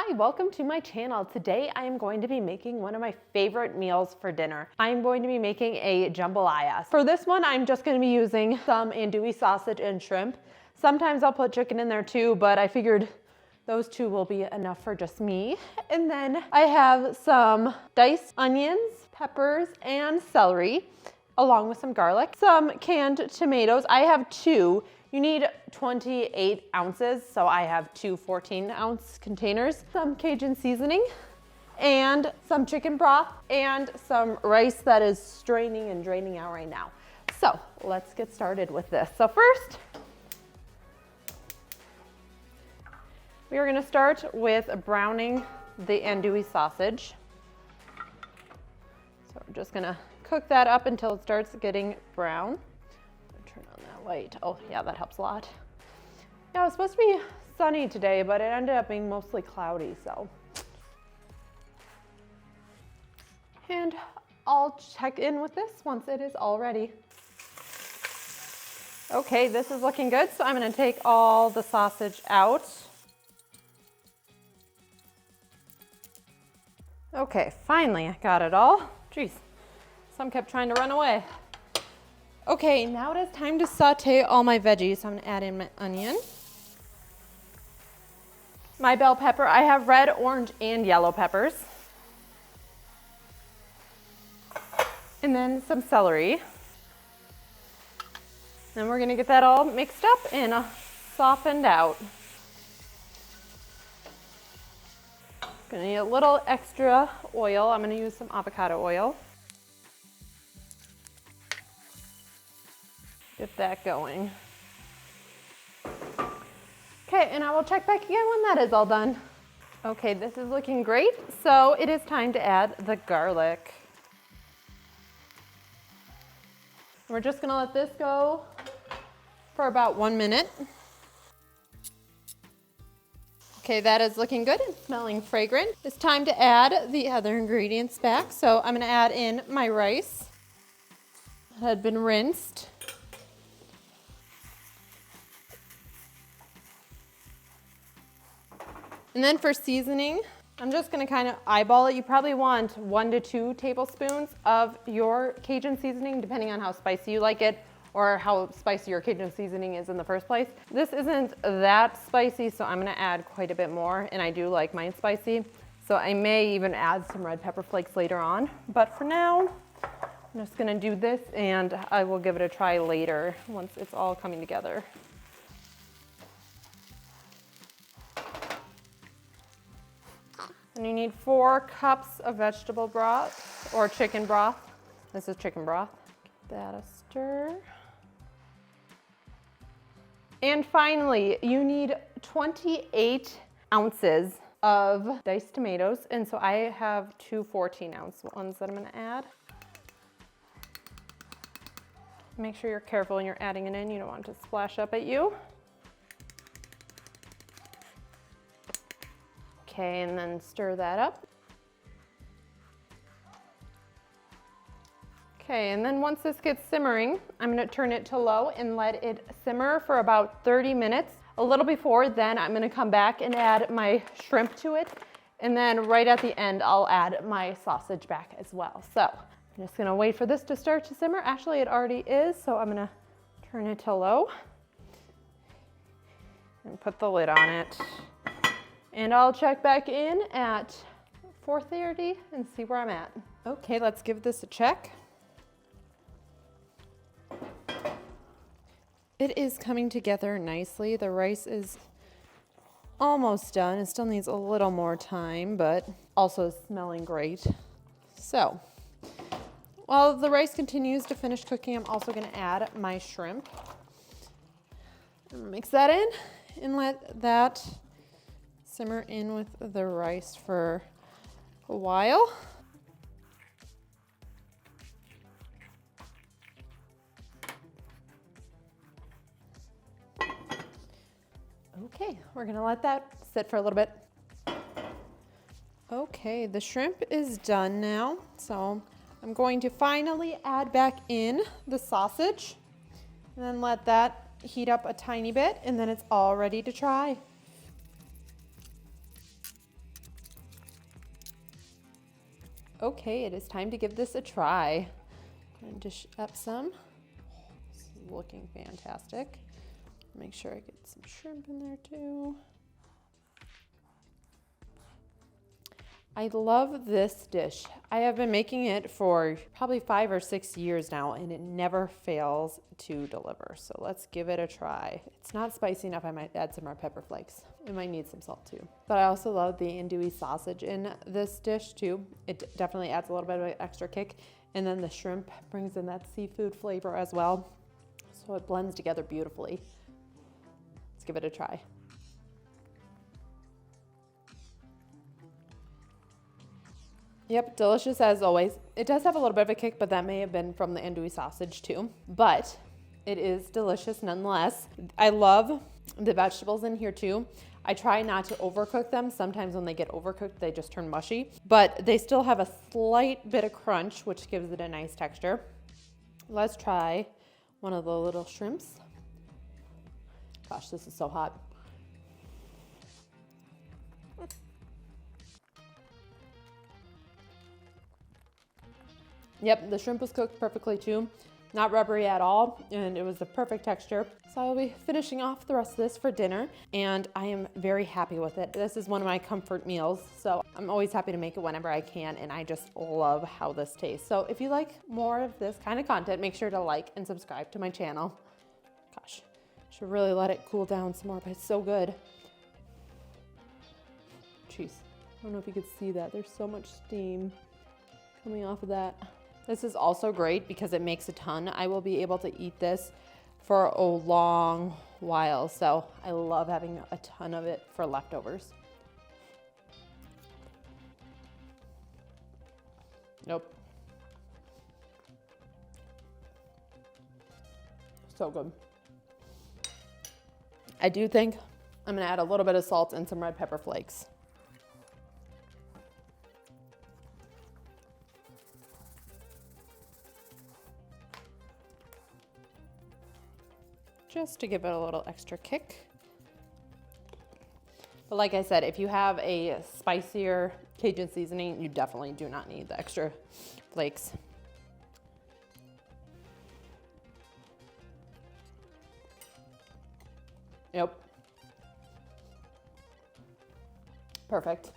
Hi, welcome to my channel. Today I am going to be making one of my favorite meals for dinner. I'm going to be making a jambalaya. For this one, I'm just going to be using some andouille sausage and shrimp. Sometimes I'll put chicken in there too, but I figured those two will be enough for just me. And then I have some diced onions, peppers, and celery, along with some garlic, some canned tomatoes. I have two. You need 28 ounces, so I have two 14-ounce containers, some Cajun seasoning, and some chicken broth, and some rice that is straining and draining out right now. So let's get started with this. So first, we are gonna start with browning the andouille sausage. So we're just gonna cook that up until it starts getting brown. Turn on that light. Oh yeah, that helps a lot. Yeah, it was supposed to be sunny today, but it ended up being mostly cloudy, so. And I'll check in with this once it is all ready. Okay, this is looking good, so I'm gonna take all the sausage out. Okay, finally I got it all. Jeez, some kept trying to run away. Okay, now it is time to saute all my veggies. So I'm gonna add in my onion, my bell pepper. I have red, orange, and yellow peppers. And then some celery. Then we're gonna get that all mixed up and softened out. Gonna need a little extra oil. I'm gonna use some avocado oil. Get that going. Okay, and I will check back again when that is all done. Okay, this is looking great. So it is time to add the garlic. We're just gonna let this go for about 1 minute. Okay, that is looking good and smelling fragrant. It's time to add the other ingredients back. So I'm gonna add in my rice that had been rinsed. And then for seasoning, I'm just gonna kind of eyeball it. You probably want 1 to 2 tablespoons of your Cajun seasoning, depending on how spicy you like it or how spicy your Cajun seasoning is in the first place. This isn't that spicy, so I'm gonna add quite a bit more, and I do like mine spicy. So I may even add some red pepper flakes later on. But for now, I'm just gonna do this and I will give it a try later once it's all coming together. And you need 4 cups of vegetable broth or chicken broth. This is chicken broth. Give that a stir. And finally, you need 28 ounces of diced tomatoes. And so I have two 14-ounce ones that I'm gonna add. Make sure you're careful when you're adding it in. You don't want it to splash up at you. Okay, and then stir that up. Okay, and then once this gets simmering, I'm gonna turn it to low and let it simmer for about 30 minutes. A little before then, I'm gonna come back and add my shrimp to it. And then right at the end, I'll add my sausage back as well. So I'm just gonna wait for this to start to simmer. Actually, it already is, so I'm gonna turn it to low and put the lid on it. And I'll check back in at 4:30 and see where I'm at. Okay, let's give this a check. It is coming together nicely. The rice is almost done. It still needs a little more time, but also smelling great. So, while the rice continues to finish cooking, I'm also gonna add my shrimp. Mix that in and let that simmer in with the rice for a while. Okay, we're gonna let that sit for a little bit. Okay, the shrimp is done now. So I'm going to finally add back in the sausage and then let that heat up a tiny bit, and then it's all ready to try. Okay, it is time to give this a try. I'm gonna dish up some. This is looking fantastic. Make sure I get some shrimp in there too. I love this dish. I have been making it for probably 5 or 6 years now, and it never fails to deliver. So let's give it a try. It's not spicy enough. I might add some more pepper flakes. It might need some salt too. But I also love the andouille sausage in this dish too. It definitely adds a little bit of an extra kick. And then the shrimp brings in that seafood flavor as well. So it blends together beautifully. Let's give it a try. Yep, delicious as always. It does have a little bit of a kick, but that may have been from the andouille sausage too. But it is delicious nonetheless. I love the vegetables in here too. I try not to overcook them. Sometimes when they get overcooked, they just turn mushy. But they still have a slight bit of crunch, which gives it a nice texture. Let's try one of the little shrimps. Gosh, this is so hot. Yep, the shrimp was cooked perfectly too. Not rubbery at all, and it was the perfect texture. So I will be finishing off the rest of this for dinner, and I am very happy with it. This is one of my comfort meals, so I'm always happy to make it whenever I can, and I just love how this tastes. So if you like more of this kind of content, make sure to like and subscribe to my channel. Gosh, should really let it cool down some more, but it's so good. Jeez, I don't know if you could see that. There's so much steam coming off of that. This is also great because it makes a ton. I will be able to eat this for a long while. So I love having a ton of it for leftovers. Nope. So good. I do think I'm gonna add a little bit of salt and some red pepper flakes. Just to give it a little extra kick. But like I said, if you have a spicier Cajun seasoning, you definitely do not need the extra flakes. Yep. Perfect.